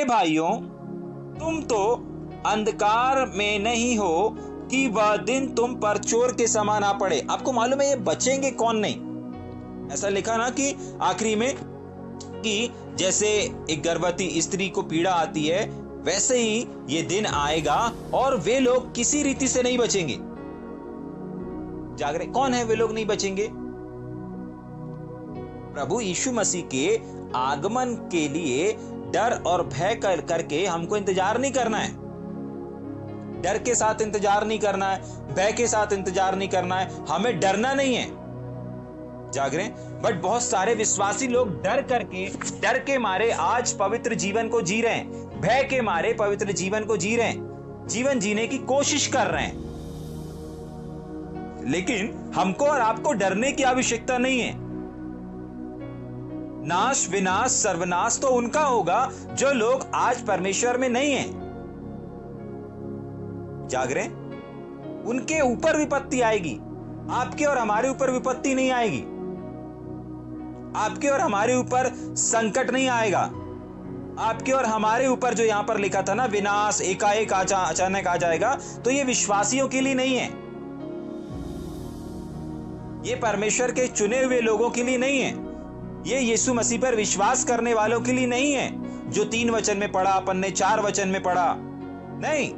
भाइयों, तुम तो अंधकार में नहीं हो कि वह दिन तुम पर चोर के समान आ पड़े। आपको मालूम है ये बचेंगे कौन नहीं? ऐसा लिखा ना कि आखिरी में कि जैसे एक गर्भवती स्त्री को पीड़ा आती है, वैसे ही ये दिन आएगा और वे लोग किसी रीति से नहीं बचेंगे। जागरे कौन है वे लोग नहीं बचेंगे? प्रभु यीशु मसीह के आगमन के लिए डर और भय करके हमको इंतजार नहीं करना है। डर के साथ इंतजार नहीं करना है, भय के साथ इंतजार नहीं करना है, हमें डरना नहीं है। जागरे बट बहुत सारे विश्वासी लोग डर के मारे आज पवित्र जीवन को जी रहे हैं, भय के मारे पवित्र जीवन को जी रहे हैं, जीवन जीने की कोशिश कर रहे हैं। लेकिन हमको और आपको डरने की आवश्यकता नहीं है। नाश विनाश सर्वनाश तो उनका होगा जो लोग आज परमेश्वर में नहीं हैं। जागरे उनके ऊपर विपत्ति आएगी, आपके और हमारे ऊपर विपत्ति नहीं आएगी। आपके और हमारे ऊपर संकट नहीं आएगा। आपके और हमारे ऊपर जो यहां पर लिखा था ना, विनाश एकाएक अचानक आ जाएगा, तो ये विश्वासियों के लिए नहीं है, ये परमेश्वर के चुने हुए लोगों के लिए नहीं है, ये यीशु मसीह पर विश्वास करने वालों के लिए नहीं है। जो 3 वचन में पढ़ा, अपन ने 4 वचन में पढ़ा नहीं,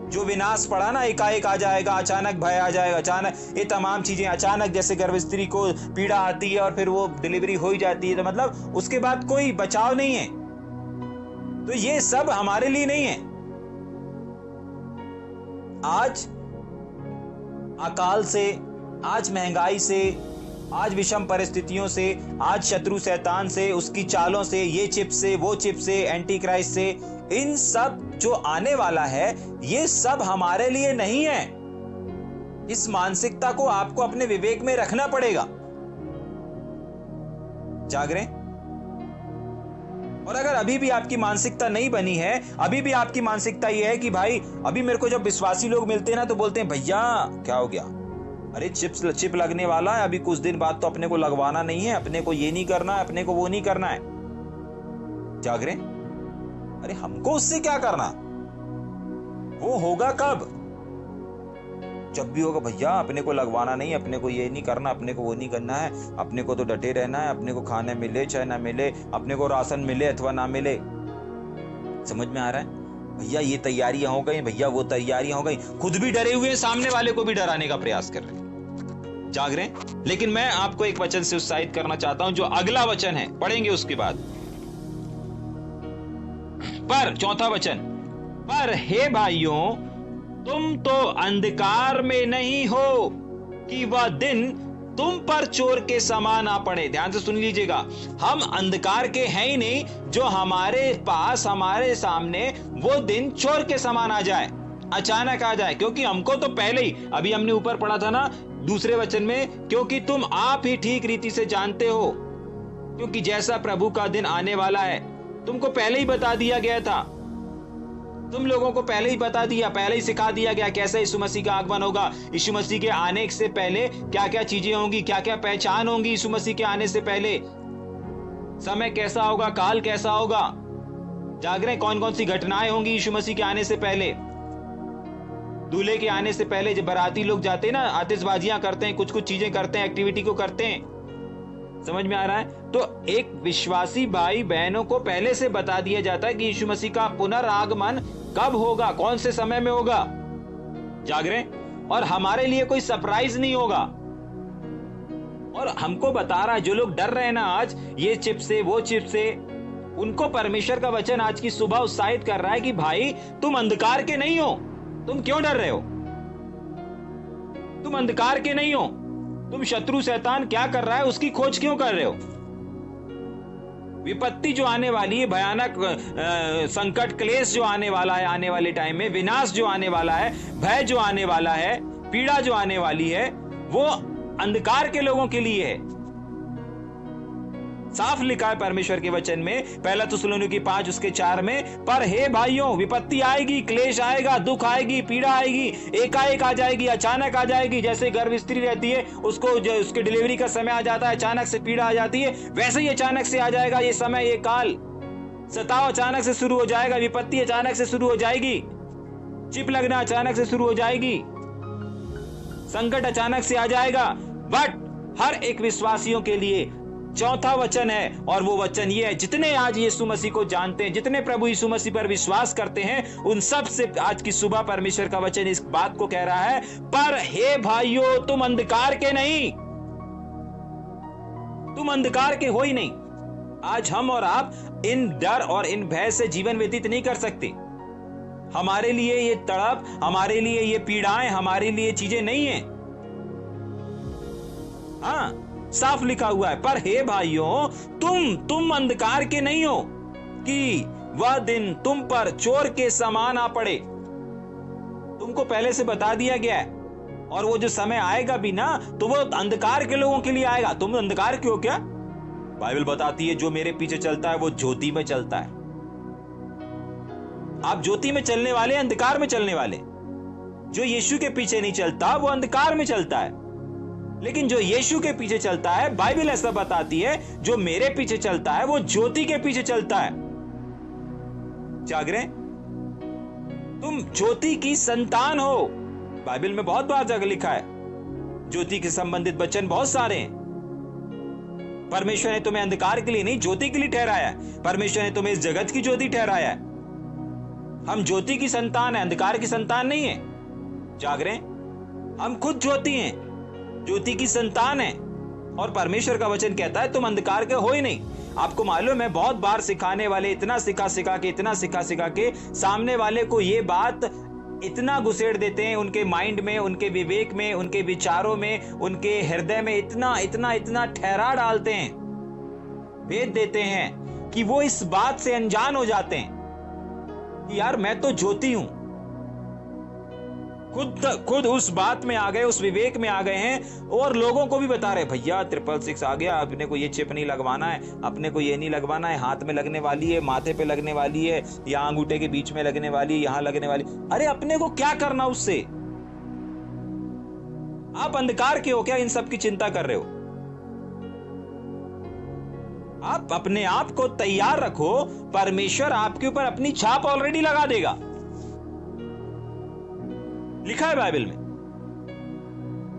जो विनाश पड़ा ना, एकाएक आ जाएगा, अचानक भय आ जाएगा, अचानक ये तमाम चीजें अचानक, जैसे गर्भस्त्री को पीड़ा आती है और फिर वो डिलीवरी हो ही जाती है, तो मतलब उसके बाद कोई बचाव नहीं है। तो ये सब हमारे लिए नहीं है। आज अकाल से, आज महंगाई से, आज विषम परिस्थितियों से, आज शत्रु शैतान से, उसकी चालों से, ये चिप से, वो चिप से, एंटी क्राइस्ट से, इन सब जो आने वाला है, ये सब हमारे लिए नहीं है। इस मानसिकता को आपको अपने विवेक में रखना पड़ेगा। जागरे और अगर अभी भी आपकी मानसिकता नहीं बनी है, अभी भी आपकी मानसिकता ये है कि भाई अभी मेरे को जब विश्वासी लोग मिलते हैं ना, तो बोलते हैं भैया क्या हो गया, अरे चिप लगने वाला है, अभी कुछ दिन बाद तो अपने को लगवाना नहीं है, अपने को ये नहीं करना है, अपने को वो नहीं करना है। जागरे अरे हमको उससे क्या करना, वो होगा कब? जब भी होगा भैया अपने को लगवाना नहीं, अपने को ये नहीं करना, अपने को वो नहीं करना है, अपने को तो डटे रहना है, अपने को खाने मिले चाहे ना मिले, अपने को राशन मिले अथवा ना मिले। समझ में आ रहा है? भैया ये तैयारियां हो गई, भैया वो तैयारियां हो गई, खुद भी डरे हुए, सामने वाले को भी डराने का प्रयास कर रहे हैं। जाग रहे हैं। लेकिन मैं आपको एक वचन से उत्साहित करना चाहता हूं, जो अगला वचन है, पढ़ेंगे उसके बाद। पर 4था वचन, पर हे भाइयों, तुम तो अंधकार में नहीं हो कि वह दिन तुम पर चोर के समान आ पड़े। ध्यान से सुन लीजिएगा, हम अंधकार के हैं ही नहीं, जो हमारे पास, हमारे सामने वो दिन चोर के समान आ जाए, अचानक आ जाए। क्योंकि हमको तो पहले ही, अभी हमने ऊपर पढ़ा था ना दूसरे वचन में, क्योंकि तुम आप ही ठीक रीति से जानते हो, क्योंकि जैसा प्रभु का दिन आने वाला है तुमको पहले ही बता दिया गया था। तुम लोगों को पहले ही बता दिया, पहले ही सिखा दिया गया कैसे यीशु मसीह का आगमन होगा, यीशु मसीह के आने से पहले क्या क्या चीजें होंगी, क्या क्या पहचान होंगी यीशु मसीह के आने से पहले, समय कैसा होगा, काल कैसा होगा। जाग रहे, कौन कौन सी घटनाएं होंगी यीशु मसीह के आने से पहले। दूल्हे के आने से पहले जब बाराती लोग जाते हैं ना, आतिशबाजियां करते हैं, कुछ कुछ चीजें करते हैं, एक्टिविटी को करते हैं। समझ में आ रहा है? तो एक विश्वासी भाई बहनों को पहले से बता दिया जाता है कि यीशु मसीह का पुनरागमन कब होगा, कौन से समय में होगा। जाग रहे, और हमारे लिए कोई सरप्राइज नहीं होगा। और हमको बता रहा है, जो लोग डर रहे हैं ना आज ये चिप से वो चिप से, उनको परमेश्वर का वचन आज की सुबह उत्साहित कर रहा है कि भाई तुम अंधकार के नहीं हो, तुम क्यों डर रहे हो? तुम अंधकार के नहीं हो, तुम शत्रु शैतान क्या कर रहा है उसकी खोज क्यों कर रहे हो? विपत्ति जो आने वाली है, भयानक संकट क्लेश जो आने वाला है, आने वाले टाइम में विनाश जो आने वाला है, भय जो आने वाला है, पीड़ा जो आने वाली है, वो अंधकार के लोगों के लिए है। साफ लिखा है परमेश्वर के वचन में, पहला थिस्सलुनीकी 5 उसके 4 में, पर हे भाइयों, विपत्ति आएगी, क्लेश आएगा, दुख आएगी, पीड़ा आएगी, एकाएक आ जाएगी, अचानक आ जाएगी। जैसे गर्भ स्त्री रहती है, उसको जो उसके डिलीवरी का समय आ जाता है, अचानक से पीड़ा आ जाती है, वैसे ही अचानक से आ जाएगा ये समय, ये काल। सताव अचानक से शुरू हो जाएगा, विपत्ति अचानक से शुरू हो जाएगी, चिप लगना अचानक से शुरू हो जाएगी, संकट अचानक से आ जाएगा। बट हर एक विश्वासियों के लिए चौथा वचन है, और वो वचन ये है, जितने आज यीशु मसीह को जानते हैं, जितने प्रभु यीशु मसीह पर विश्वास करते हैं, उन सब से आज की सुबह परमेश्वर का वचन इस बात को कह रहा है, पर हे भाइयों तुम अंधकार के नहीं, तुम अंधकार के हो ही नहीं। आज हम और आप इन डर और इन भय से जीवन व्यतीत नहीं कर सकते। हमारे लिए ये तड़प, हमारे लिए ये पीड़ाएं, हमारे लिए चीजें नहीं है। हाँ, साफ लिखा हुआ है, पर हे भाइयों तुम अंधकार के नहीं हो कि वह दिन तुम पर चोर के समान आ पड़े। तुमको पहले से बता दिया गया है, और वो जो समय आएगा भी ना, तो वो अंधकार के लोगों के लिए आएगा। तुम अंधकार के हो क्या? बाइबल बताती है जो मेरे पीछे चलता है वो ज्योति में चलता है। आप ज्योति में चलने वाले, अंधकार में चलने वाले। जो यीशु के पीछे नहीं चलता वो अंधकार में चलता है, लेकिन जो यीशु के पीछे चलता है, बाइबल ऐसा बताती है, जो मेरे पीछे चलता है वो ज्योति के पीछे चलता है। जागरे, तुम ज्योति की संतान हो। बाइबल में बहुत बार जगह लिखा है, ज्योति के संबंधित वचन बहुत सारे हैं। परमेश्वर ने तुम्हें अंधकार के लिए नहीं, ज्योति के लिए ठहराया है। परमेश्वर ने तुम्हें इस जगत की ज्योति ठहराया है। हम ज्योति की संतान है, अंधकार की संतान नहीं है। जागरे, हम खुद ज्योति हैं, ज्योति की संतान है। और परमेश्वर का वचन कहता है तुम अंधकार के हो ही नहीं। आपको मालूम है, बहुत बार सिखाने वाले इतना सिखा के सामने वाले को ये बात इतना घुसेड़ देते हैं, उनके माइंड में, उनके विवेक में, उनके विचारों में, उनके हृदय में इतना ठहरा डालते हैं, भेद देते हैं कि वो इस बात से अनजान हो जाते हैं कि यार मैं तो ज्योति हूं। खुद उस बात में आ गए, उस विवेक में आ गए हैं, और लोगों को भी बता रहे, भैया 666 आ गया, अपने को ये चिप नहीं लगवाना है, अपने को ये नहीं लगवाना है, हाथ में लगने वाली है, माथे पे लगने वाली है, या अंगूठे के बीच में लगने वाली है, यहां लगने वाली। अरे अपने को क्या करना उससे? आप अंधकार के हो क्या इन सब की चिंता कर रहे हो? आप अपने आप को तैयार रखो, परमेश्वर आपके ऊपर अपनी छाप ऑलरेडी लगा देगा। लिखा है बाइबल में।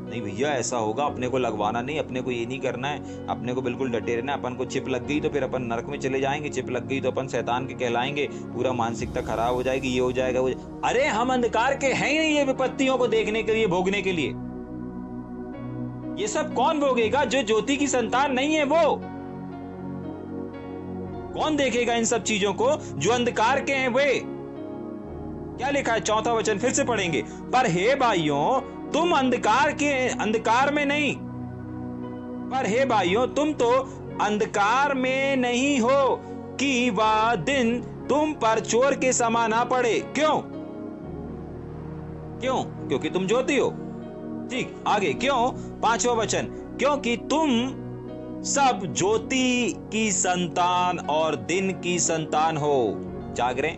नहीं भैया ऐसा होगा, अपने को लगवाना नहीं, अपने को ये नहीं करना है, अपने को बिल्कुल डटे रहना। अपन को चिप लग गई तो फिर अपन नरक में चले जाएंगे, चिप लग गई तो अपन शैतान के कहलाएंगे, पूरा मानसिकता खराब हो जाएगी, ये हो जाएगा, वो। अरे हम अंधकार के हैं ही नहीं ये विपत्तियों को देखने के लिए, भोगने के लिए। ये सब कौन भोगेगा? जो ज्योति की संतान नहीं है वो। कौन देखेगा इन सब चीजों को? जो अंधकार के हैं वे। क्या लिखा है? चौथा वचन फिर से पढ़ेंगे, पर हे भाइयों तुम अंधकार में नहीं, पर हे भाइयों तुम तो अंधकार में नहीं हो कि वह दिन तुम पर चोर के समान आ पड़े। क्यों? क्योंकि तुम ज्योति हो। ठीक, आगे क्यों? पांचवा वचन, क्योंकि तुम सब ज्योति की संतान और दिन की संतान हो। जागरें,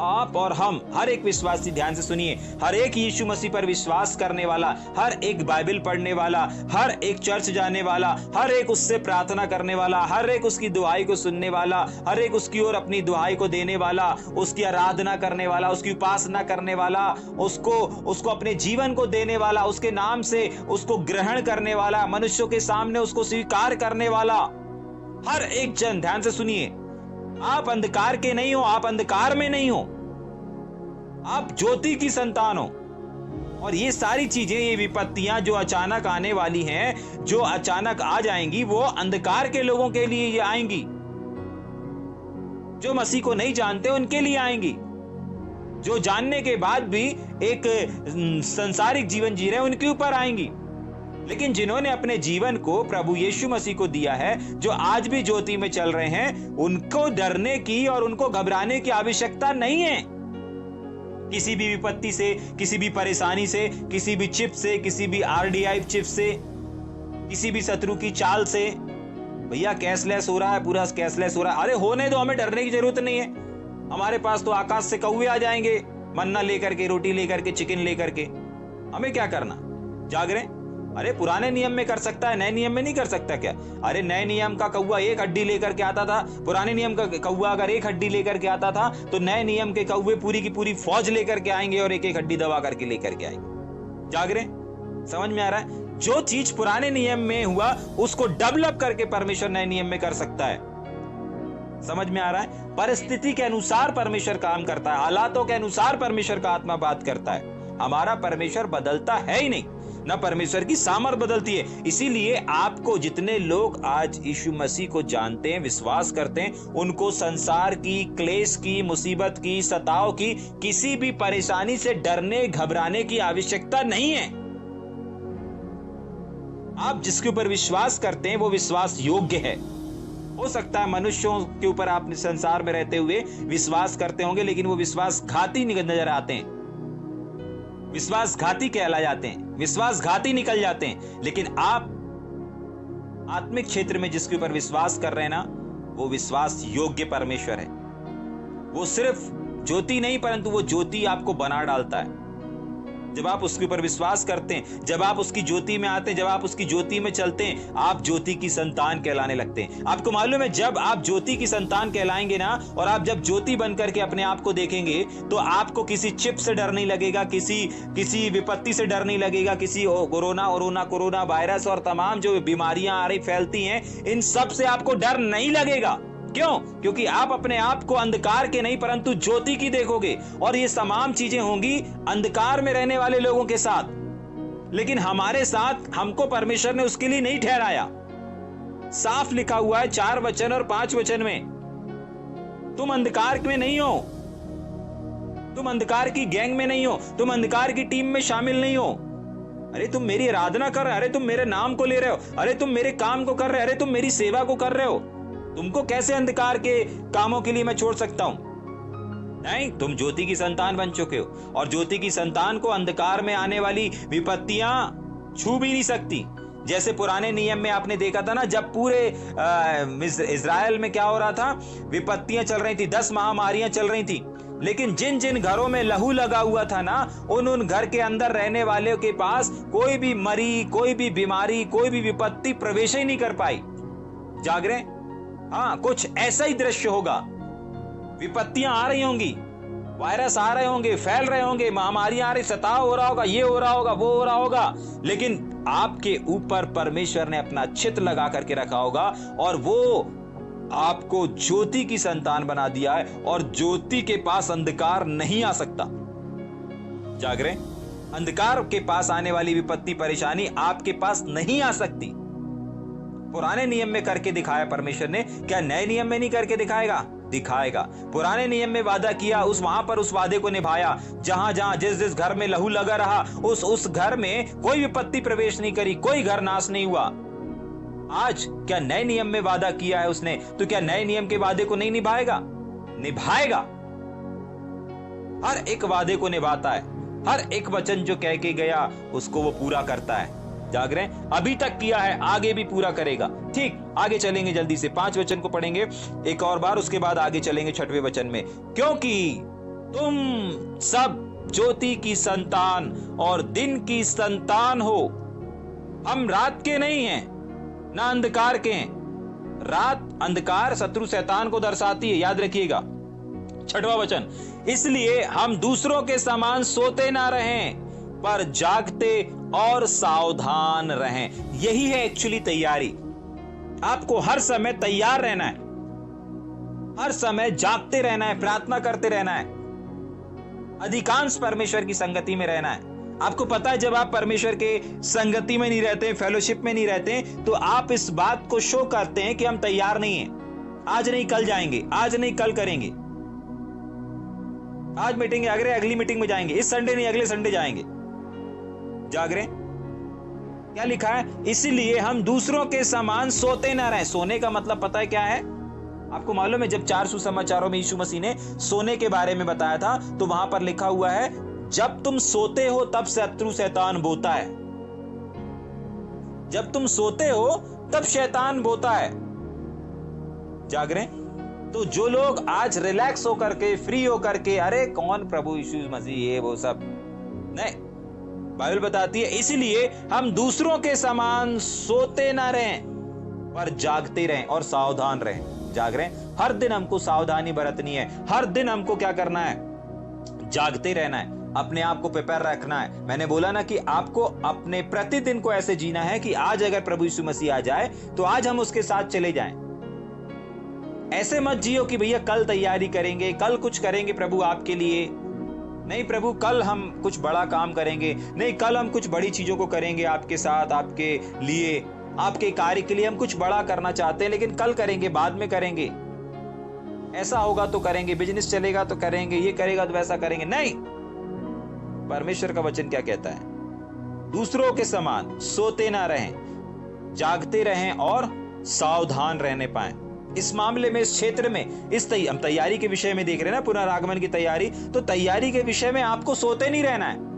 आप और हम, हर एक विश्वासी, ध्यान से सुनिए, हर एक यीशु मसीह पर विश्वास करने वाला, हर एक बाइबल पढ़ने वाला, हर एक चर्च जाने वाला, हर एक उससे प्रार्थना करने वाला, हर एक उसकी दुआई को सुनने वाला, हर एक उसकी ओर अपनी दुआई को देने वाला, उसकी आराधना करने वाला, उसकी उपासना करने वाला, उसको अपने जीवन को देने वाला, उसके नाम से उसको ग्रहण करने वाला, मनुष्यों के सामने उसको स्वीकार करने वाला, हर एक जन, ध्यान से सुनिए, आप अंधकार के नहीं हो, आप अंधकार में नहीं हो, आप ज्योति की संतान हो। और ये सारी चीजें, ये विपत्तियां जो अचानक आने वाली हैं, जो अचानक आ जाएंगी, वो अंधकार के लोगों के लिए ये आएंगी। जो मसीह को नहीं जानते उनके लिए आएंगी। जो जानने के बाद भी एक संसारिक जीवन जी रहे हैं उनके ऊपर आएंगी। लेकिन जिन्होंने अपने जीवन को प्रभु यीशु मसीह को दिया है, जो आज भी ज्योति में चल रहे हैं, उनको डरने की और उनको घबराने की आवश्यकता नहीं है। किसी भी विपत्ति से, किसी भी परेशानी से, किसी भी चिप से, किसी भी आरडीआई चिप से, किसी भी शत्रु की चाल से। भैया कैशलेस हो रहा है, पूरा कैशलेस हो रहा है। अरे होने दो, हमें डरने की जरूरत नहीं है। हमारे पास तो आकाश से कौवे आ जाएंगे, मन्ना लेकर के, रोटी लेकर के, चिकन लेकर के। हमें क्या करना? जाग रहे, अरे पुराने नियम में कर सकता है, नए नियम में नहीं कर सकता क्या? अरे नए नियम का कौवा एक हड्डी लेकर के आता था, पुराने नियम का कौवा अगर एक हड्डी लेकर के आता था तो नए नियम के कौवे पूरी की पूरी फौज लेकर के आएंगे और एक एक हड्डी दबा करके लेकर के आएंगे। जाग रहे? समझ में आ रहा है? जो चीज पुराने नियम में हुआ उसको डेवलप करके परमेश्वर नए नियम में कर सकता है। समझ में आ रहा है? परिस्थिति के अनुसार परमेश्वर काम करता है, हालातों के अनुसार परमेश्वर का आत्मा बात करता है। हमारा परमेश्वर बदलता है ही नहीं, ना परमेश्वर की सामर्थ बदलती है। इसीलिए आपको जितने लोग आज यीशु मसीह को जानते हैं, विश्वास करते हैं, उनको संसार की, क्लेश की, मुसीबत की, सताव की, किसी भी परेशानी से डरने घबराने की आवश्यकता नहीं है। आप जिसके ऊपर विश्वास करते हैं वो विश्वास योग्य है। हो सकता है मनुष्यों के ऊपर आप संसार में रहते हुए विश्वास करते होंगे, लेकिन वो विश्वासघाती नजर आते हैं, विश्वासघाती कहला जाते हैं, विश्वासघाती निकल जाते हैं। लेकिन आप आत्मिक क्षेत्र में जिसके ऊपर विश्वास कर रहे हैं ना, वो विश्वास योग्य परमेश्वर है। वो सिर्फ ज्योति नहीं, परंतु वो ज्योति आपको बना डालता है। जब आप उसके ऊपर विश्वास करते हैं, जब आप उसकी ज्योति में आते हैं, जब आप उसकी ज्योति में चलते हैं, आप ज्योति की संतान कहलाने लगते हैं। आपको मालूम है, जब आप ज्योति की संतान कहलाएंगे ना, और आप जब ज्योति बन करके अपने आप को देखेंगे, तो आपको किसी चिप से डर नहीं लगेगा, किसी विपत्ति से डर नहीं लगेगा, किसी कोरोना वायरस और तमाम जो बीमारियां आ रही फैलती हैं, इन सब से आपको डर नहीं लगेगा। क्यों? क्योंकि आप अपने आप को अंधकार के नहीं परंतु ज्योति की देखोगे, और ये तमाम चीजें होंगी अंधकार में रहने वाले लोगों के साथ, लेकिन हमारे साथ हमको परमेश्वर ने उसके लिए नहीं ठहराया। साफ लिखा हुआ है 4 वचन और 5 वचन में, तुम अंधकार में नहीं हो, तुम अंधकार की गैंग में नहीं हो, तुम अंधकार की टीम में शामिल नहीं हो। अरे तुम मेरी आराधना कर रहे हो, अरे तुम मेरे नाम को ले रहे हो, अरे तुम मेरे काम को कर रहे हो, अरे तुम मेरी सेवा को कर रहे हो, तुमको कैसे अंधकार के कामों के लिए मैं छोड़ सकता हूं? नहीं, तुम ज्योति की संतान बन चुके हो, और ज्योति की संतान को अंधकार में आने वाली विपत्तियां छू भी नहीं सकती। जैसे पुराने नियम में आपने देखा था ना, जब पूरे इजराइल में क्या हो रहा था, विपत्तियां चल रही थी, 10 महामारियां चल रही थी, लेकिन जिन जिन घरों में लहू लगा हुआ था ना, उन घर के अंदर रहने वाले के पास कोई भी मरी, कोई भी बीमारी, कोई भी विपत्ति प्रवेश ही नहीं कर पाई। जाग रहे? हाँ, कुछ ऐसा ही दृश्य होगा। विपत्तियां आ रही होंगी, वायरस आ रहे होंगे, फैल रहे होंगे, महामारियां आ रही, सताव हो रहा होगा, ये हो रहा होगा, वो हो रहा होगा, लेकिन आपके ऊपर परमेश्वर ने अपना चित्र लगा करके रखा होगा, और वो आपको ज्योति की संतान बना दिया है, और ज्योति के पास अंधकार नहीं आ सकता। जाग रहे? अंधकार के पास आने वाली विपत्ति, परेशानी आपके पास नहीं आ सकती। पुराने नियम में करके दिखाया परमेश्वर ने, क्या नए नियम में नहीं करके दिखाएगा? दिखाएगा। पुराने नियम में वादा किया, वहां पर उस वादे को निभाया। जहां जहां जिस घर में लहू लगा रहा, उस घर में कोई विपत्ति प्रवेश नहीं करी, कोई घर नाश नहीं हुआ। आज क्या नए नियम में वादा किया है उसने, तो क्या नए नियम के वादे को नहीं निभाएगा? निभाएगा। हर एक वादे को निभाता है, हर एक वचन जो कह के गया उसको वो पूरा करता है। जाग रहे हैं? अभी तक किया है, आगे भी पूरा करेगा। ठीक, आगे चलेंगे, जल्दी से 5 वचन को पढ़ेंगे एक और बार, उसके बाद आगे चलेंगे 6वें वचन में। क्योंकि तुम सब ज्योति की संतान और दिन की संतान हो। हम रात के नहीं हैं, ना अंधकार के हैं। रात, अंधकार शत्रु शैतान को दर्शाती है, याद रखिएगा। 6वां वचन, इसलिए हम दूसरों के समान सोते ना रहें, पर जागते और सावधान रहें। यही है एक्चुअली तैयारी। आपको हर समय तैयार रहना है, हर समय जागते रहना है, प्रार्थना करते रहना है, अधिकांश परमेश्वर की संगति में रहना है। आपको पता है, जब आप परमेश्वर के संगति में नहीं रहते, फेलोशिप में नहीं रहते, तो आप इस बात को शो करते हैं कि हम तैयार नहीं हैं। आज नहीं कल जाएंगे, आज नहीं कल करेंगे, आज मीटिंग है, अगली मीटिंग में जाएंगे, इस संडे नहीं अगले संडे जाएंगे। जाग रहे? क्या लिखा है? इसलिए हम दूसरों के समान सोते ना रहें। सोने का मतलब पता है क्या है? आपको मालूम है, जब 4 सुसमाचारों में यीशु मसीह ने सोने के बारे में बताया था, तो वहां पर लिखा हुआ है, जब तुम सोते हो तब शत्रु शैतान बोता है। जब तुम सोते हो तब शैतान बोता है। जाग रहे? तो जो लोग आज रिलैक्स होकर के, फ्री होकर के, अरे कौन प्रभु यीशु मसीह, ये वो सब नहीं, बाइबल बताती है इसलिए हम दूसरों के समान सोते ना रहें पर जागते रहें और सावधान रहें। जाग रहे हैं, हर दिन हमको सावधानी बरतनी है, हर दिन हमको क्या करना है, जागते रहना है, अपने आप को प्रिपेयर रखना है। मैंने बोला ना कि आपको अपने प्रतिदिन को ऐसे जीना है कि आज अगर प्रभु यीशु मसीह आ जाए तो आज हम उसके साथ चले जाएं। ऐसे मत जियो कि भैया कल तैयारी करेंगे, कल कुछ करेंगे प्रभु आपके लिए, नहीं प्रभु कल हम कुछ बड़ा काम करेंगे, नहीं कल हम कुछ बड़ी चीजों को करेंगे आपके साथ, आपके लिए, आपके कार्य के लिए हम कुछ बड़ा करना चाहते हैं, लेकिन कल करेंगे, बाद में करेंगे, ऐसा होगा तो करेंगे, बिजनेस चलेगा तो करेंगे, ये करेगा तो वैसा करेंगे। नहीं, परमेश्वर का वचन क्या कहता है, दूसरों के समान सोते ना रहें, जागते रहें और सावधान रहने पाएं। इस मामले में, इस क्षेत्र में, हम तैयारी के विषय में देख रहे हैं ना, पुनरागमन की तैयारी, तो तैयारी के विषय में आपको सोते नहीं रहना है।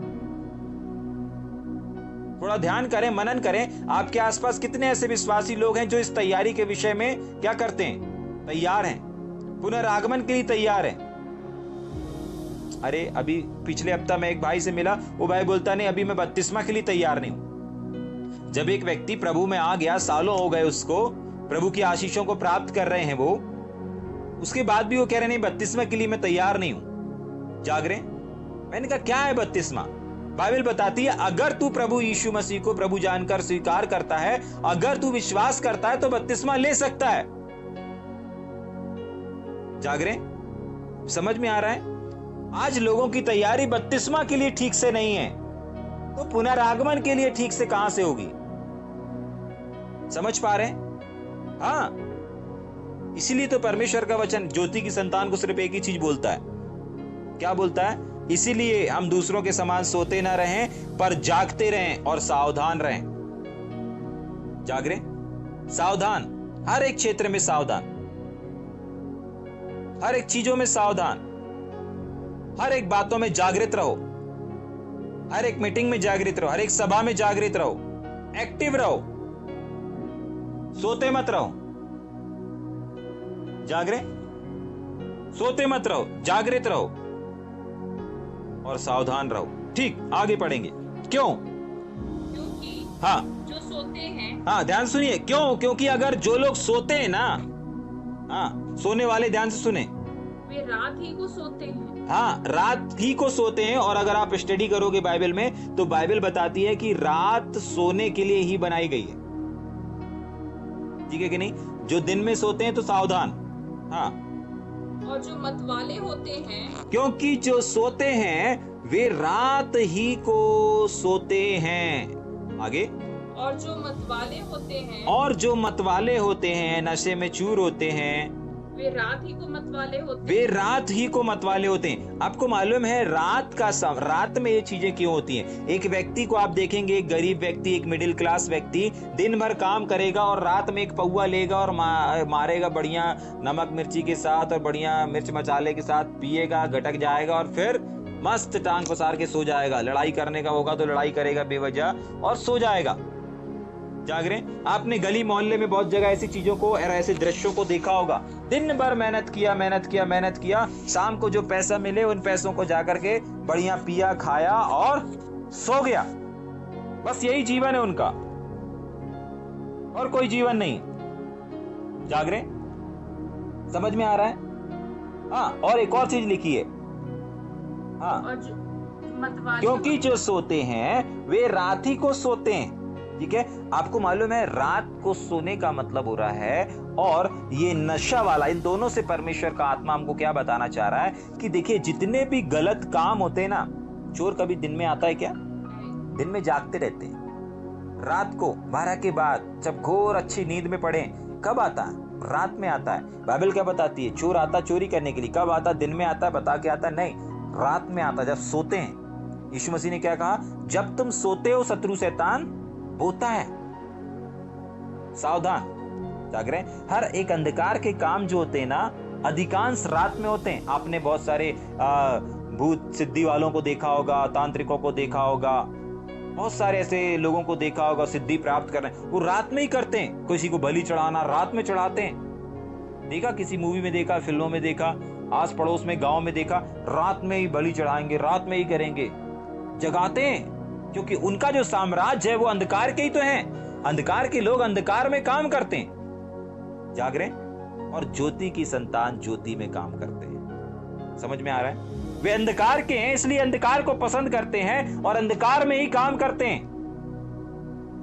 थोड़ा ध्यान करें, मनन करें, आपके आसपास कितने ऐसे विश्वासी लोग हैं जो इस तैयारी के विषय में क्या करते हैं, तैयार हैं, पुनरागमन के लिए तैयार हैं। अरे अभी पिछले हफ्ता मैं एक भाई से मिला, वो भाई बोलता नहीं अभी मैं बपतिस्मा के लिए तैयार नहीं हूं। जब एक व्यक्ति प्रभु में आ गया, सालों हो गए उसको, प्रभु की आशीषों को प्राप्त कर रहे हैं वो, उसके बाद भी वो कह रहे नहीं बपतिस्मा के लिए मैं तैयार नहीं हूं। जाग रहे? मैंने कहा क्या है बपतिस्मा? बाइबल बताती है अगर तू प्रभु यीशु मसीह को प्रभु जानकर स्वीकार करता है, अगर तू विश्वास करता है तो बपतिस्मा ले सकता है। जाग रहे? समझ में आ रहा है? आज लोगों की तैयारी बपतिस्मा के लिए ठीक से नहीं है, तो पुनरागमन के लिए ठीक से कहां से होगी? समझ पा रहे हैं? हाँ, इसीलिए तो परमेश्वर का वचन ज्योति की संतान को सिर्फ एक ही चीज बोलता है। क्या बोलता है? इसीलिए हम दूसरों के समान सोते ना रहें पर जागते रहें और सावधान रहें। जाग रहे? सावधान, हर एक क्षेत्र में सावधान, हर एक चीजों में सावधान, हर एक बातों में जागृत रहो, हर एक मीटिंग में जागृत रहो, हर एक सभा में जागृत रहो, एक्टिव रहो, सोते मत रहो। जागरे? सोते मत रहो, जागृत रहो और सावधान रहो। ठीक, आगे पढ़ेंगे। क्यों? क्योंकि हाँ, जो सोते हैं, हाँ ध्यान सुनिए, क्यों? क्योंकि अगर जो लोग सोते हैं ना, हाँ सोने वाले ध्यान से सुने, वे रात ही को सोते हैं। हाँ, रात ही को सोते हैं। और अगर आप स्टडी करोगे बाइबल में तो बाइबल बताती है कि रात सोने के लिए ही बनाई गई है। ठीक है कि नहीं? जो दिन में सोते हैं तो सावधान। हाँ, और जो मतवाले होते हैं, क्योंकि जो सोते हैं वे रात ही को सोते हैं। आगे, और जो मतवाले होते हैं, और जो मतवाले होते हैं, नशे में चूर होते हैं, वे रात ही को मतवाले होते वे हैं। रात ही को मतवाले होते हैं। आपको मालूम है रात में ये चीजें क्यों होती हैं? एक व्यक्ति को आप देखेंगे, एक गरीब व्यक्ति, एक मिडिल क्लास व्यक्ति दिन भर काम करेगा और रात में एक पौवा लेगा और मारेगा बढ़िया नमक मिर्ची के साथ और बढ़िया मिर्च मसाले के साथ, पिएगा, गटक जाएगा और फिर मस्त टांग पसार के सो जाएगा। लड़ाई करने का होगा तो लड़ाई करेगा बेवजह और सो जाएगा। जाग रहे? आपने गली मोहल्ले में बहुत जगह ऐसी चीजों को और ऐसे दृश्यों को देखा होगा। दिन भर मेहनत किया, शाम को जो पैसा मिले उन पैसों को जाकर के बढ़िया पिया, खाया और सो गया। बस यही जीवन है उनका, और कोई जीवन नहीं। जाग रहे? समझ में आ रहा है? हाँ, और एक और चीज लिखी है। हाँ, और जो मतवाले क्योंकि जो सोते हैं वे रात ही को सोते हैं। ठीक है? आपको मालूम है रात को सोने का मतलब हो रहा है और ये नशा वाला, इन दोनों से परमेश्वर का आत्मा हमको क्या बताना चाह रहा है कि देखिए जितने भी गलत काम होते हैं ना, चोर कभी दिन में आता है क्या? दिन में जागते रहते हैं। रात को 12 के बाद जब घोर अच्छी नींद में पड़े, कब आता है? रात में आता है। बाइबल क्या बताती है? चोर आता चोरी करने के लिए। कब आता? दिन में आता है। बता के आता? नहीं, रात में आता, जब सोते हैं। यीशु मसीह ने क्या कहा? जब तुम सोते हो शत्रु शैतान होता है। सावधान। जाग रहे? हर एक अंधकार के काम जो होते हैं ना, अधिकांश रात में होते हैं। आपने बहुत सारे भूत सिद्धि वालों को देखा होगा, तांत्रिकों को देखा होगा, बहुत सारे ऐसे लोगों को देखा होगा सिद्धि प्राप्त कर रहे हैं, वो रात में ही करते हैं। किसी को बलि चढ़ाना रात में चढ़ाते हैं। देखा, किसी मूवी में देखा, फिल्मों में देखा, आस पड़ोस में, गांव में देखा, रात में ही बलि चढ़ाएंगे, रात में ही करेंगे, जगाते हैं। क्योंकि उनका जो साम्राज्य है वो अंधकार के ही तो है। अंधकार के लोग अंधकार में काम करते हैं, जाग रहे हैं, और ज्योति की संतान ज्योति में काम करते हैं। समझ में आ रहा है? वे अंधकार के हैं इसलिए अंधकार को पसंद करते हैं और अंधकार में ही काम करते हैं,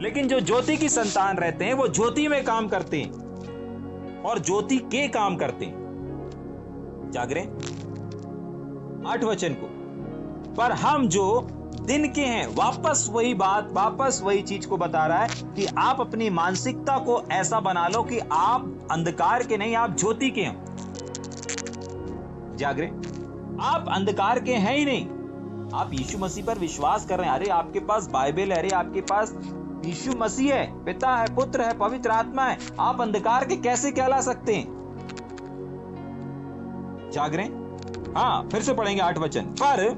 लेकिन जो ज्योति की संतान रहते हैं वो ज्योति में काम करते हैं और ज्योति के काम करते हैं। जाग रहे? 8 वचन को, पर हम जो दिन के हैं, वापस वही बात, वापस वही चीज को बता रहा है कि आप अपनी मानसिकता को ऐसा बना लो कि आप अंधकार के नहीं, आप ज्योति के हैं। जाग रहे? आप अंधकार के हैं ही नहीं, आप यीशु मसीह पर विश्वास कर रहे हैं। अरे आपके पास बाइबल है, अरे आपके पास यीशु मसीह है, पिता है, पुत्र है, पवित्र आत्मा है, आप अंधकार के कैसे कहला सकते हैं? जाग रहे? हाँ, फिर से पढ़ेंगे 8 वचन, पर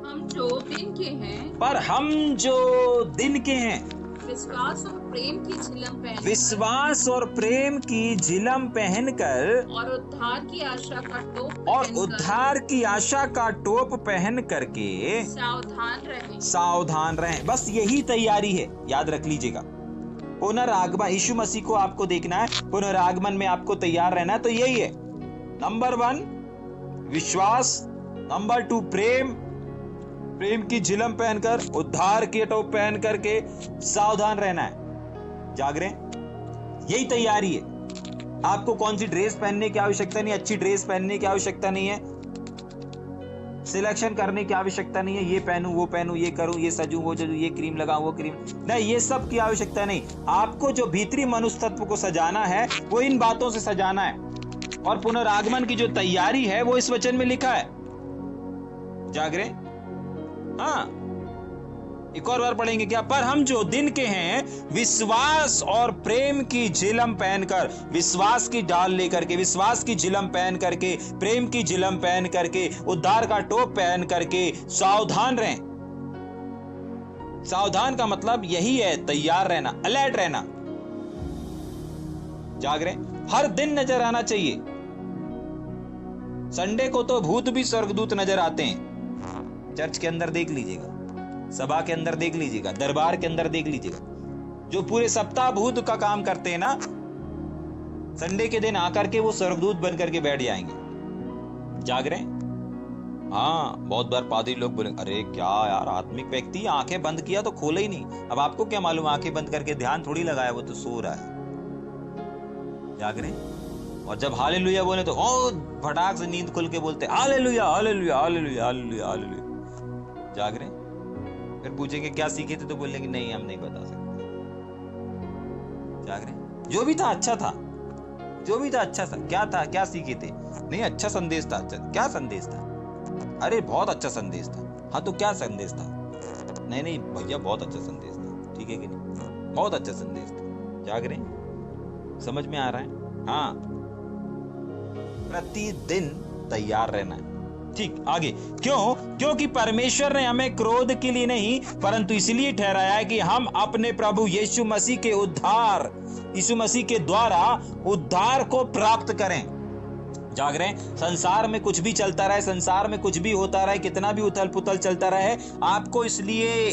हम जो दिन के हैं, पर हम जो दिन के हैं, विश्वास और प्रेम की झिलम पहन, विश्वास और प्रेम की झिलम पहनकर और उद्धार की आशा का टोप और पहनकर उद्धार की आशा का टोप पहन करके सावधान रहें। बस यही तैयारी है, याद रख लीजिएगा। पुनरागमन, यीशु मसीह को आपको देखना है, पुनरागमन में आपको तैयार रहना है, तो यही है। नंबर 1 विश्वास, नंबर 2 प्रेम की झिलम पहनकर, उद्धार की टोप पहन करके सावधान रहना है। जाग रहे? यही तैयारी है। आपको कौन सी ड्रेस पहनने की आवश्यकता नहीं, अच्छी ड्रेस पहनने की आवश्यकता नहीं है, सिलेक्शन करने की आवश्यकता नहीं है, ये पहनूं वो पहनूं, ये करूं ये सजूं वो सजूं, ये क्रीम लगाऊं वो क्रीम नहीं, ये सब की आवश्यकता नहीं। आपको जो भीतरी मनुष्य तत्व को सजाना है वो इन बातों से सजाना है, और पुनरागमन की जो तैयारी है वो इस वचन में लिखा है। जाग रहे? हाँ, एक और बार पढ़ेंगे क्या? पर हम जो दिन के हैं, विश्वास और प्रेम की झिलम पहनकर, विश्वास की डाल लेकर के, विश्वास की झिलम पहन करके, प्रेम की झिलम पहन करके, उद्धार का टोप पहन करके सावधान रहें। सावधान का मतलब यही है, तैयार रहना, अलर्ट रहना। जाग रहे? हर दिन नजर आना चाहिए। संडे को तो भूत भी स्वर्गदूत नजर आते हैं। चर्च के अंदर देख लीजिएगा, सभा के अंदर देख लीजिएगा, दरबार के अंदर देख लीजिएगा, जो पूरे सप्ताह भूत का काम करते हैं ना, संडे के दिन आकर के वो स्वर्गदूत बन करके बैठ जाएंगे। जाग रहे? हाँ, बहुत बार पादरी लोग बोले, अरे क्या यार, आत्मिक व्यक्ति आंखें बंद किया तो खोले ही नहीं। अब आपको क्या मालूम, आंखें बंद करके ध्यान थोड़ी लगाया, वो तो सो रहा है। जाग रहे? और जब हालेलुया बोले तो ओ फटाक से नींद खुल के बोलते hallelujah hallelujah hallelujah hallelujah hallelujah. जाग रहे? फिर पूछेंगे क्या सीखे थे, तो बोलेंगे नहीं हम नहीं बता सकते। जाग रहे? जो भी था अच्छा था, जो भी था अच्छा था। क्या था, क्या सीखे थे? नहीं, अच्छा संदेश था। अच्छा, क्या संदेश था? अरे बहुत अच्छा संदेश था। हाँ, तो क्या संदेश था? नहीं नहीं भैया, बहुत अच्छा संदेश था। ठीक है कि नहीं? बहुत अच्छा संदेश था। जाग रहे? समझ में आ रहा है? हाँ, प्रतिदिन तैयार रहना है। ठीक, आगे। क्यों? क्योंकि परमेश्वर ने हमें क्रोध के लिए नहीं परंतु इसलिए ठहराया है कि हम अपने प्रभु यीशु मसीह के उद्धार, यीशु मसीह के द्वारा उद्धार को प्राप्त करें। जाग रहे हैं? संसार में कुछ भी चलता रहे, संसार में कुछ भी होता रहे, कितना भी उथल पुथल चलता रहे, आपको इसलिए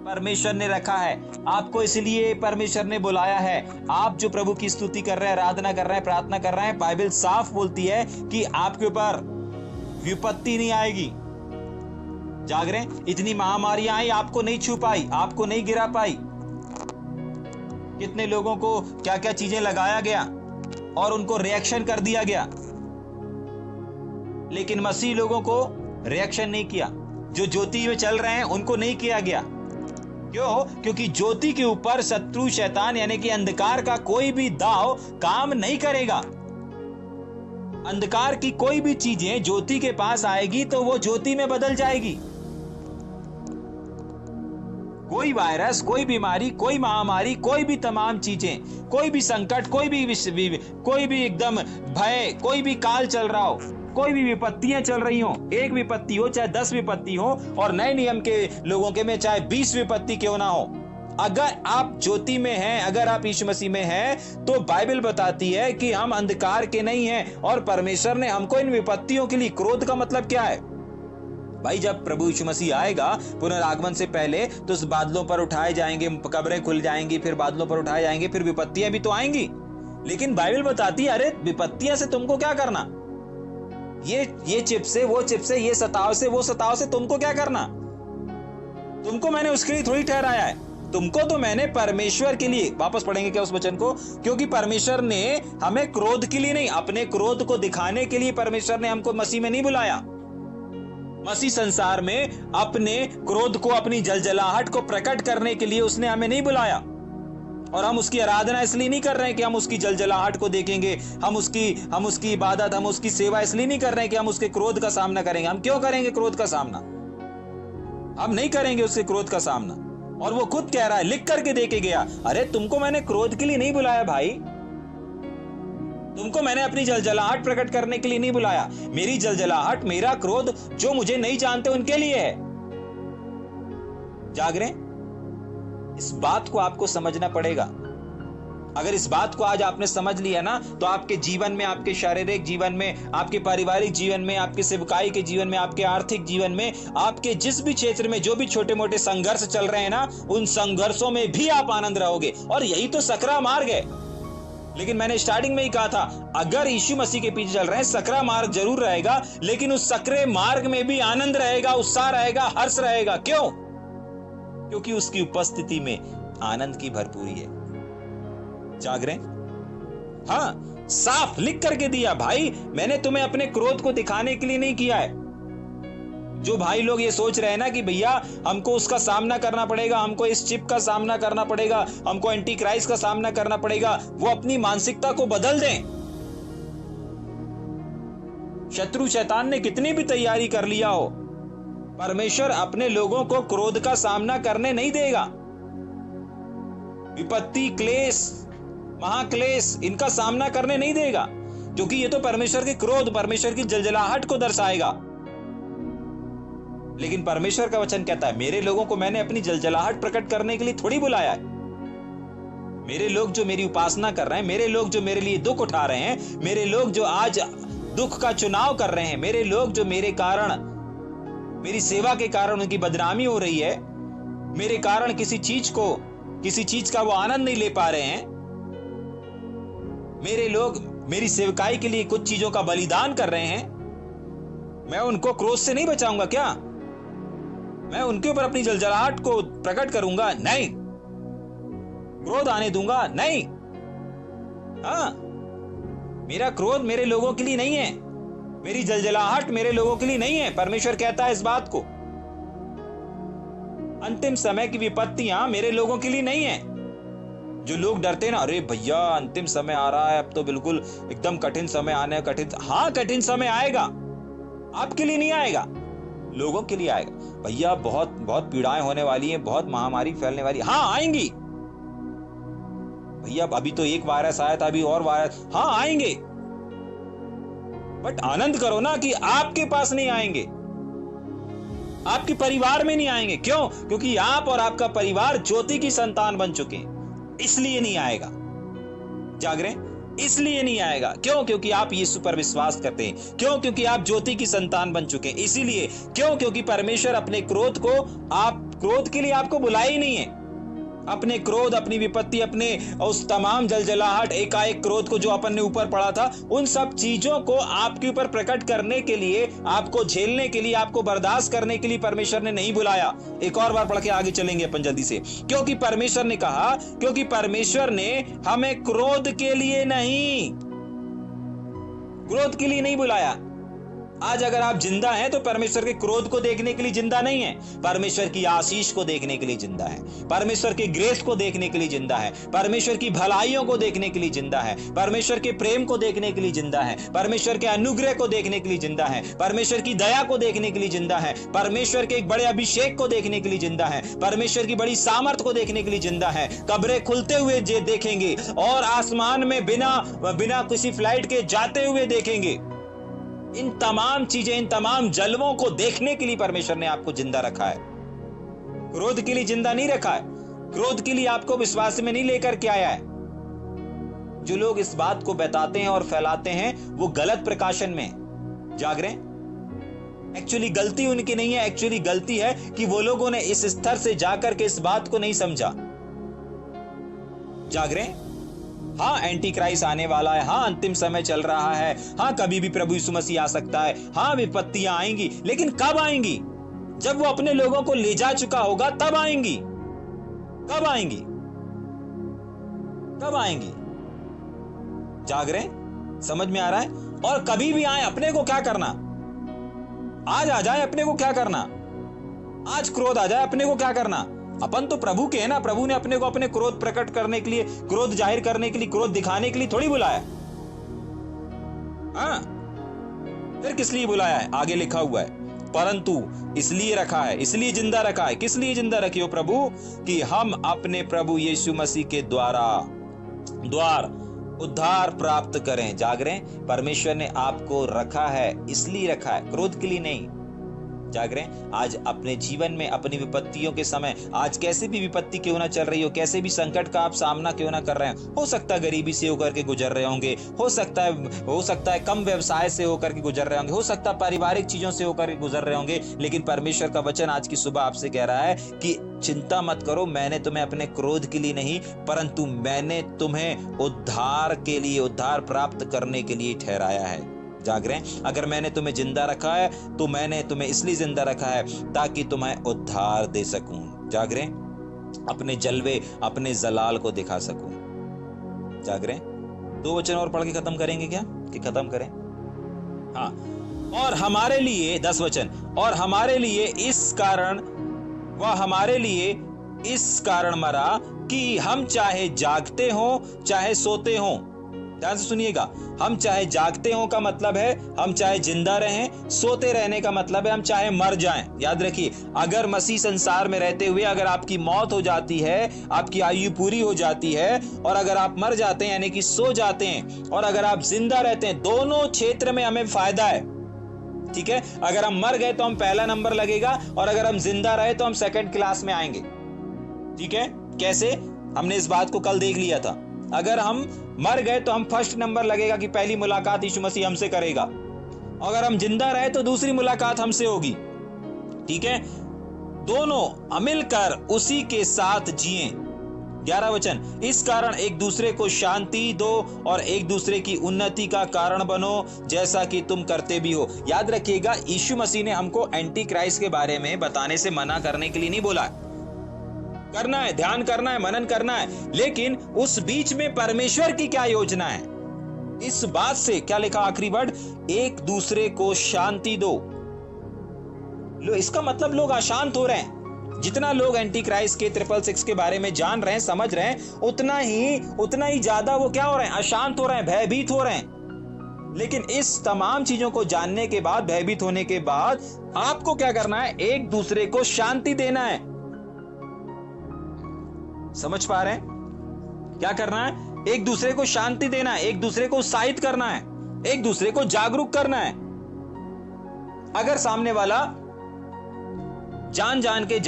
परमेश्वर ने रखा है, आपको इसलिए परमेश्वर ने बुलाया है। आप जो प्रभु की स्तुति कर रहे हैं, आराधना कर रहे हैं, प्रार्थना कर रहे हैं, बाइबल साफ बोलती है कि आपके ऊपर विपत्ति नहीं आएगी। जाग रहे हैं? इतनी महामारियां आई, आपको नहीं छू पाई, आपको नहीं गिरा पाई। कितने लोगों को क्या क्या चीजें लगाया गया और उनको रिएक्शन कर दिया गया, लेकिन मसीह लोगों को रिएक्शन नहीं किया। जो ज्योति में चल रहे हैं उनको नहीं किया गया। क्यों? क्योंकि ज्योति के ऊपर शत्रु शैतान यानी कि अंधकार का कोई भी दाव काम नहीं करेगा। अंधकार की कोई भी चीजें ज्योति के पास आएगी तो वो ज्योति में बदल जाएगी। कोई वायरस, कोई बीमारी, कोई महामारी, कोई भी तमाम चीजें, कोई भी संकट, कोई भी एकदम भय, कोई भी काल चल रहा हो, कोई भी विपत्तियां चल रही हो, एक विपत्ति हो चाहे 10 विपत्ति हो, और नए नियम के लोगों के में चाहे 20 विपत्ति क्यों ना हो, अगर आप ज्योति में हैं, अगर आप यीशु मसीह में हैं, तो बाइबल बताती है कि हम अंधकार के नहीं हैं और परमेश्वर ने हमको इन विपत्तियों के लिए, क्रोध का मतलब क्या है? भाई जब प्रभु यीशु मसीह आएगा पुनरागमन से पहले, तो उस बादलों पर उठाए जाएंगे, कब्रें खुल जाएंगी, फिर बादलों पर उठाए जाएंगे, फिर विपत्तियां भी तो आएंगी। लेकिन बाइबल बताती है अरे विपत्तियां से तुमको क्या करना, ये चिप से, वो चिप से, ये सताव से, वो सताव से तुमको क्या करना। तुमको मैंने उसके लिए थोड़ी ठहराया है, तुमको तो मैंने परमेश्वर के लिए, वापस पढ़ेंगे क्या उस वचन को, क्योंकि परमेश्वर ने हमें क्रोध के लिए नहीं, अपने क्रोध को दिखाने के लिए परमेश्वर ने हमको मसीह में नहीं बुलाया। मसीह संसार में अपने क्रोध को, अपनी जलजलाहट को प्रकट करने के लिए उसने हमें नहीं बुलाया। और हम उसकी आराधना इसलिए नहीं कर रहे हैं कि हम उसकी जलजलाहट को देखेंगे, हम उसकी इबादत, हम उसकी सेवा इसलिए नहीं कर रहे हैं कि हम उसके क्रोध का सामना करेंगे। हम क्यों करेंगे क्रोध का सामना? हम नहीं करेंगे उसके क्रोध का सामना। और वो खुद कह रहा है, लिख करके दे के गया, अरे तुमको मैंने क्रोध के लिए नहीं बुलाया भाई, तुमको मैंने अपनी जलजलाहट प्रकट करने के लिए नहीं बुलाया। मेरी जलजलाहट, मेरा क्रोध जो मुझे नहीं जानते उनके लिए है। जाग रहे? इस बात को आपको समझना पड़ेगा। अगर इस बात को आज आपने समझ लिया ना, तो आपके जीवन में, आपके शारीरिक जीवन में, आपके पारिवारिक जीवन में, आपके सेवकाई के जीवन में, आपके आर्थिक जीवन में, आपके जिस भी क्षेत्र में जो भी छोटे मोटे संघर्ष चल रहे हैं ना, उन संघर्षों में भी आप आनंद रहोगे। और यही तो सकरा मार्ग है। लेकिन मैंने स्टार्टिंग में ही कहा था, अगर यीशु मसीह के पीछे चल रहे हैं, सकरा मार्ग जरूर रहेगा, लेकिन उस सकरे मार्ग में भी आनंद रहेगा, उत्साह रहेगा, हर्ष रहेगा। क्यों? क्योंकि उसकी उपस्थिति में आनंद की भरपूरी है। जाग रहे? हाँ, साफ लिख करके दिया, भाई मैंने तुम्हें अपने क्रोध को दिखाने के लिए नहीं किया है। जो भाई लोग ये सोच रहे हैं ना कि भैया हमको उसका सामना करना पड़ेगा, हमको इस चिप का सामना करना पड़ेगा, हमको एंटी क्राइस्ट का सामना करना पड़ेगा, वो अपनी मानसिकता को बदल दें। शत्रु शैतान ने कितनी भी तैयारी कर लिया हो, परमेश्वर अपने लोगों को क्रोध का सामना करने नहीं देगा। विपत्ति, क्लेश, महाक्लेश, इनका सामना करने नहीं देगा, क्योंकि ये तो परमेश्वर के क्रोध, परमेश्वर की जलजलाहट को दर्शाएगा। लेकिन परमेश्वर का वचन कहता है, मेरे लोगों को मैंने अपनी जलजलाहट प्रकट करने के लिए थोड़ी बुलाया है। मेरे लोग जो मेरी उपासना कर रहे हैं, मेरे लोग जो मेरे लिए दुख उठा रहे हैं, मेरे लोग जो आज दुख का चुनाव कर रहे हैं, मेरे लोग जो मेरे कारण, मेरी सेवा के कारण उनकी बदनामी हो रही है, मेरे कारण किसी चीज का वो आनंद नहीं ले पा रहे हैं, मेरे लोग मेरी सेवकाई के लिए कुछ चीजों का बलिदान कर रहे हैं, मैं उनको क्रोध से नहीं बचाऊंगा क्या? मैं उनके ऊपर अपनी जलजलाहट को प्रकट करूंगा? नहीं। क्रोध आने दूंगा? नहीं। हाँ, मेरा क्रोध मेरे लोगों के लिए नहीं है, मेरी जलजलाहट मेरे लोगों के लिए नहीं है। परमेश्वर कहता है इस बात को। अंतिम समय की विपत्तियां मेरे लोगों के लिए नहीं है। जो लोग डरते हैं ना, अरे भैया अंतिम समय आ रहा है, अब तो बिल्कुल एकदम कठिन समय आने, कठिन, हाँ कठिन समय आएगा, आपके लिए नहीं आएगा, लोगों के लिए आएगा। भैया बहुत बहुत पीड़ाएं होने वाली हैं, बहुत महामारी फैलने वाली, हाँ आएंगी। भैया अभी तो एक वायरस आया था, अभी और वायरस, हाँ आएंगे, बट आनंद करो ना कि आपके पास नहीं आएंगे, आपके परिवार में नहीं आएंगे। क्यों? क्योंकि आप और आपका परिवार ज्योति की संतान बन चुके हैं, इसलिए नहीं आएगा। जाग रहे? इसलिए नहीं आएगा। क्यों? क्योंकि आप यीशु पर विश्वास करते हैं। क्यों? क्योंकि आप ज्योति की संतान बन चुके हैं, इसीलिए। क्यों? क्योंकि परमेश्वर अपने क्रोध को, आप क्रोध के लिए आपको बुलाया ही नहीं है। अपने क्रोध, अपनी विपत्ति, अपने उस तमाम जलजलाहट, एकाएक क्रोध को जो अपन ने ऊपर पड़ा था, उन सब चीजों को आपके ऊपर प्रकट करने के लिए, आपको झेलने के लिए, आपको बर्दाश्त करने के लिए परमेश्वर ने नहीं बुलाया। एक और बार पढ़ के आगे चलेंगे अपन जल्दी से। क्योंकि परमेश्वर ने कहा, क्योंकि परमेश्वर ने हमें क्रोध के लिए नहीं, क्रोध के लिए नहीं बुलाया। आज अगर आप जिंदा हैं तो परमेश्वर के क्रोध को देखने के लिए जिंदा नहीं है, परमेश्वर की आशीष को देखने के लिए जिंदा है, परमेश्वर के ग्रेस को देखने के लिए जिंदा है, परमेश्वर की भलाइयों को देखने के लिए जिंदा है, परमेश्वर के प्रेम को देखने के लिए जिंदा है, परमेश्वर के अनुग्रह को देखने के लिए जिंदा है, परमेश्वर की दया को देखने के लिए जिंदा है, परमेश्वर के एक बड़े अभिषेक को देखने के लिए जिंदा है, परमेश्वर की बड़ी सामर्थ को देखने के लिए जिंदा है। कब्रें खुलते हुए देखेंगे और आसमान में बिना किसी फ्लाइट के जाते हुए देखेंगे। इन तमाम चीजें, इन तमाम जलवों को देखने के लिए परमेश्वर ने आपको जिंदा रखा है, क्रोध के लिए जिंदा नहीं रखा है। क्रोध के लिए आपको विश्वास में नहीं लेकर के आया है। जो लोग इस बात को बताते हैं और फैलाते हैं, वो गलत प्रकाशन में। जाग रहे हैं? एक्चुअली गलती उनकी नहीं है, एक्चुअली गलती है कि वो लोगों ने इस स्तर से जाकर के इस बात को नहीं समझा। जाग रहे हैं? हाँ, एंटी क्राइस्ट आने वाला है, हाँ अंतिम समय चल रहा है, हाँ कभी भी प्रभु यीशु मसीह आ सकता है, हाँ विपत्तियां आएंगी, लेकिन कब आएंगी? जब वो अपने लोगों को ले जा चुका होगा तब आएंगी। कब आएंगी? कब आएंगी? जाग रहे हैं? समझ में आ रहा है? और कभी भी आए, अपने को क्या करना? आज आ जाए, अपने को क्या करना? आज क्रोध आ जाए, अपने को क्या करना? अपन तो प्रभु के हैं ना। प्रभु ने अपने को अपने क्रोध प्रकट करने के लिए, क्रोध जाहिर करने के लिए, क्रोध दिखाने के लिए थोड़ी बुलाया। हाँ, फिर किस लिए बुलाया है? आगे लिखा हुआ है, परंतु इसलिए रखा है, इसलिए जिंदा रखा है। किस लिए जिंदा रखी हो प्रभु? कि हम अपने प्रभु यीशु मसीह के द्वार उद्धार प्राप्त करें। जाग रहे हैं? परमेश्वर ने आपको रखा है, इसलिए रखा है, क्रोध के लिए नहीं। जाग रहे हैं? आज अपने जीवन में अपनी विपत्तियों के समय, आज कैसे भी विपत्ति क्यों ना चल रही हो, कैसे भी संकट का आप सामना क्यों ना कर रहे हैं, हो सकता है गरीबी से होकर के गुजर रहे होंगे, हो सकता है कम व्यवसाय से होकर के गुजर रहे होंगे, हो सकता है पारिवारिक चीजों से होकर के गुजर रहे होंगे, लेकिन परमेश्वर का वचन आज की सुबह आपसे कह रहा है कि चिंता मत करो, मैंने तुम्हें अपने क्रोध के लिए नहीं, परंतु मैंने तुम्हें उद्धार के लिए, उद्धार प्राप्त करने के लिए ठहराया है। जाग रहे हैं? अगर मैंने तुम्हें जिंदा रखा है तो मैंने तुम्हें इसलिए जिंदा रखा है ताकि तुम्हें उद्धार दे सकूं। जाग रहे हैं? अपने जलवे, अपने जलाल को दिखा सकूं। जाग रहे हैं? 2 वचन और पढ़ के खत्म करेंगे क्या? कि खत्म करें? हाँ, और हमारे लिए 10 वचन, और हमारे लिए इस कारण, वह हमारे लिए इस कारण मरा कि हम चाहे जागते हो चाहे सोते हो। ध्यान से सुनिएगा, हम चाहे जागते हो का मतलब है हम चाहे जिंदा रहें, सोते रहने का मतलब है हम चाहे मर जाएं। याद रखिए, अगर मसीह संसार में रहते हुए अगर आपकी मौत हो जाती है, आपकी आयु पूरी हो जाती है, और अगर आप मर जाते हैं यानी कि सो जाते हैं, और अगर आप जिंदा रहते हैं, दोनों क्षेत्र में हमें फायदा है। ठीक है? अगर हम मर गए तो हम पहला नंबर लगेगा, और अगर हम जिंदा रहे तो हम सेकंड क्लास में आएंगे। ठीक है? कैसे? हमने इस बात को कल देख लिया था। अगर हम मर गए तो हम फर्स्ट नंबर लगेगा कि पहली मुलाकात यीशु मसीह हमसे करेगा। अगर हम जिंदा रहे तो दूसरी मुलाकात हमसे होगी। ठीक है? दोनों मिलकर उसी के साथ जिए। 11 वचन, इस कारण एक दूसरे को शांति दो और एक दूसरे की उन्नति का कारण बनो, जैसा कि तुम करते भी हो। याद रखिएगा, यीशु मसीह ने हमको एंटी क्राइस्ट के बारे में बताने से मना करने के लिए नहीं बोला। करना है, ध्यान करना है, मनन करना है, लेकिन उस बीच में परमेश्वर की क्या योजना है, इस बात से क्या लिखा आखिरी वर्ड, एक दूसरे को शांति दो। इसका मतलब लोग अशांत हो रहे हैं। जितना लोग एंटी क्राइस्ट के 666 के बारे में जान रहे हैं, समझ रहे हैं, उतना ही ज्यादा वो क्या हो रहे हैं, अशांत हो रहे हैं, भयभीत हो रहे हैं। लेकिन इस तमाम चीजों को जानने के बाद, भयभीत होने के बाद, आपको क्या करना है, एक दूसरे को शांति देना है। समझ पा रहे हैं? क्या करना है? एक दूसरे को शांति देना है, एक दूसरे को उत्साहित करना है, एक दूसरे को जागरूक करना है। अगर सामने वाला जान जान के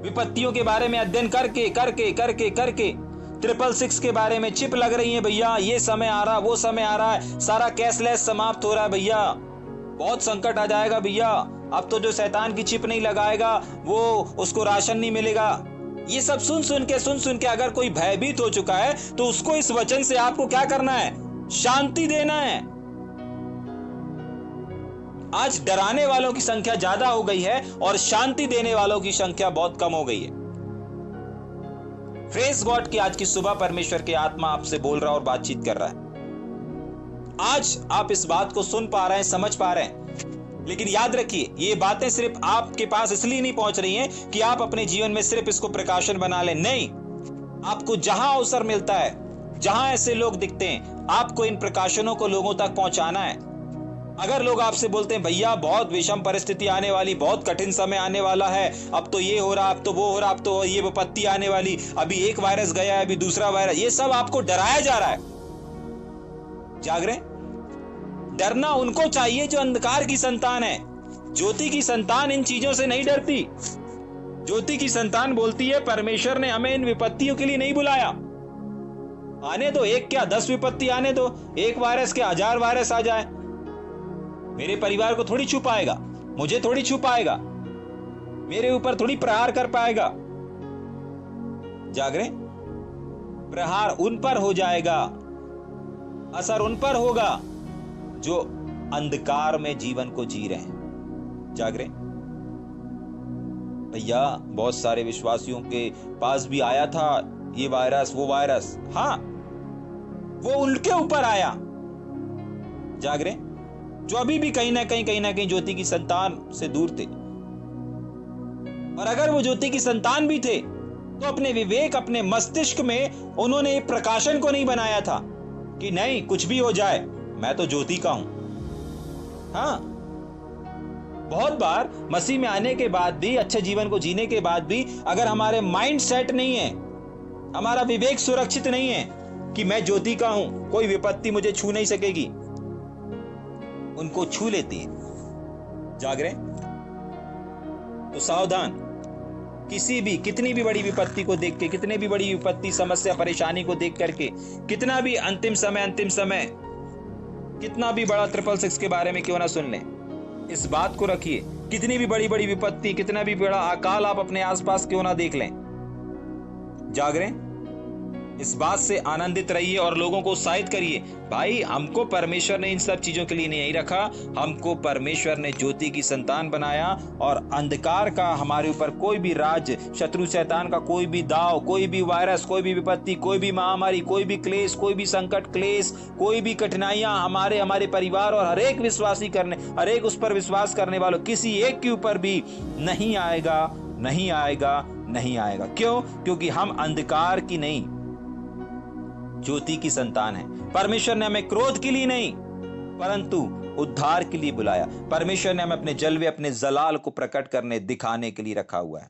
विपत्तियों के बारे में अध्ययन करके 666 के बारे में चिप लग रही है, भैया ये समय आ रहा, वो समय आ रहा है, सारा कैशलेस समाप्त हो रहा है, भैया बहुत संकट आ जाएगा, भैया अब तो जो शैतान की चिप नहीं लगाएगा वो उसको राशन नहीं मिलेगा। ये सब सुन सुन के अगर कोई भयभीत हो चुका है तो उसको इस वचन से आपको क्या करना है, शांति देना है। आज डराने वालों की संख्या ज्यादा हो गई है और शांति देने वालों की संख्या बहुत कम हो गई है। प्रेज गॉड की आज की सुबह परमेश्वर की आत्मा आपसे बोल रहा और बातचीत कर रहा है। आज आप इस बात को सुन पा रहे हैं, समझ पा रहे हैं, लेकिन याद रखिए, ये बातें सिर्फ आपके पास इसलिए नहीं पहुंच रही हैं कि आप अपने जीवन में सिर्फ इसको प्रकाशन बना लें। नहीं, आपको जहां अवसर मिलता है, जहां ऐसे लोग दिखते हैं, आपको इन प्रकाशनों को लोगों तक पहुंचाना है। अगर लोग आपसे बोलते हैं भैया बहुत विषम परिस्थिति आने वाली, बहुत कठिन समय आने वाला है, अब तो ये हो रहा, अब तो वो हो रहा, अब तो ये विपत्ति आने वाली, अभी एक वायरस गया है, अभी दूसरा वायरस, ये सब आपको डराया जा रहा है। जाग रहे? डरना उनको चाहिए जो अंधकार की संतान है। ज्योति की संतान इन चीजों से नहीं डरती। ज्योति की संतान बोलती है परमेश्वर ने हमें इन विपत्तियों के लिए नहीं बुलाया। आने दो, एक क्या 10 विपत्ति आने दो, एक वायरस के 1000 वायरस आ जाए, मेरे परिवार को थोड़ी छू पाएगा, मुझे थोड़ी छू पाएगा, मेरे ऊपर थोड़ी प्रहार कर पाएगा। जागरे, प्रहार उन पर हो जाएगा, असर उन पर होगा जो अंधकार में जीवन को जी रहे हैं। जागरे भैया, बहुत सारे विश्वासियों के पास भी आया था ये वायरस, वो वायरस, हाँ, वो उनके ऊपर आया। जागरे, जो अभी भी कहीं ना कहीं ज्योति की संतान से दूर थे। और अगर वो ज्योति की संतान भी थे तो अपने विवेक, अपने मस्तिष्क में उन्होंने प्रकाशन को नहीं बनाया था कि नहीं, कुछ भी हो जाए, मैं तो ज्योति का हूं। हाँ, बहुत बार मसीह में आने के बाद भी, अच्छे जीवन को जीने के बाद भी, अगर हमारे माइंड सेट नहीं है, हमारा विवेक सुरक्षित नहीं है कि मैं ज्योति का हूं, कोई विपत्ति मुझे छू नहीं सकेगी, उनको छू लेती है। जागरे, तो सावधान। कितनी भी बड़ी विपत्ति को देख के, कितने भी बड़ी विपत्ति, समस्या, परेशानी को देख करके, कितना भी अंतिम समय कितना भी बड़ा 666 के बारे में क्यों ना सुन लें, इस बात को रखिए, कितनी भी बड़ी विपत्ति, कितना भी बड़ा अकाल आप अपने आसपास क्यों ना देख लें, जागरें, इस बात से आनंदित रहिए और लोगों को उत्साहित करिए। भाई, हमको परमेश्वर ने इन सब चीजों के लिए नहीं रखा, हमको परमेश्वर ने ज्योति की संतान बनाया, और अंधकार का हमारे ऊपर कोई भी राज, शत्रु शैतान का कोई भी दाव, कोई भी वायरस, कोई भी विपत्ति, कोई भी महामारी, कोई भी क्लेश, कोई भी संकट, क्लेश, कोई भी कठिनाइयां हमारे परिवार और हर एक विश्वासी हर एक उस पर विश्वास करने वालों, किसी एक के ऊपर भी नहीं आएगा। क्यों? क्योंकि हम अंधकार की नहीं, ज्योति की संतान है। परमेश्वर ने हमें क्रोध के लिए नहीं, परंतु उद्धार के लिए बुलाया। परमेश्वर ने हमें अपने जलवे, अपने जलाल को प्रकट करने, दिखाने के लिए रखा हुआ है।